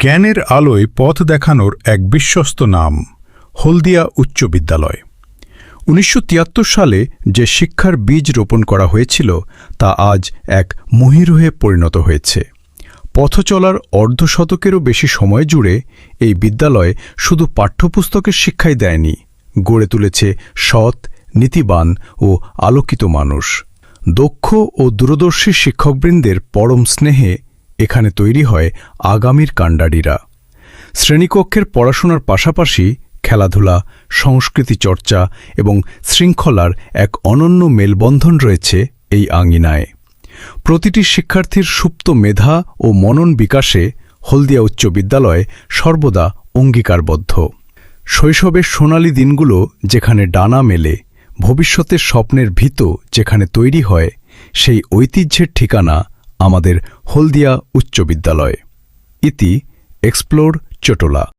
জ্ঞানের আলোয় পথ দেখানোর এক বিশ্বস্ত নাম হলদিয়া উচ্চ বিদ্যালয়। ১৯৭৩ সালে যে শিক্ষার বীজ রোপণ করা হয়েছিল তা আজ এক মহীরুহে পরিণত হয়েছে। পথ চলার অর্ধশতকেরও বেশি সময় জুড়ে এই বিদ্যালয় শুধু পাঠ্যপুস্তকের শিক্ষাই দেয়নি, গড়ে তুলেছে সৎ, নীতিবান ও আলোকিত মানুষ। দক্ষ ও দূরদর্শী শিক্ষকবৃন্দের পরম স্নেহে এখানে তৈরি হয় আগামীর কাণ্ডারীরা। শ্রেণীকক্ষের পড়াশোনার পাশাপাশি খেলাধুলা, সংস্কৃতি চর্চা এবং শৃঙ্খলার এক অনন্য মেলবন্ধন রয়েছে এই আঙিনায়। প্রতিটি শিক্ষার্থীর সুপ্ত মেধা ও মনন বিকাশে হলদিয়া উচ্চ বিদ্যালয় সর্বদা অঙ্গীকারবদ্ধ। শৈশবের সোনালি দিনগুলো যেখানে ডানা মেলে, ভবিষ্যতের স্বপ্নের ভিত যেখানে তৈরি হয়, সেই ঐতিহ্যের ঠিকানা আমাদের হলদিয়া উচ্চ বিদ্যালয়। ইতি এক্সপ্লোর চটোলা।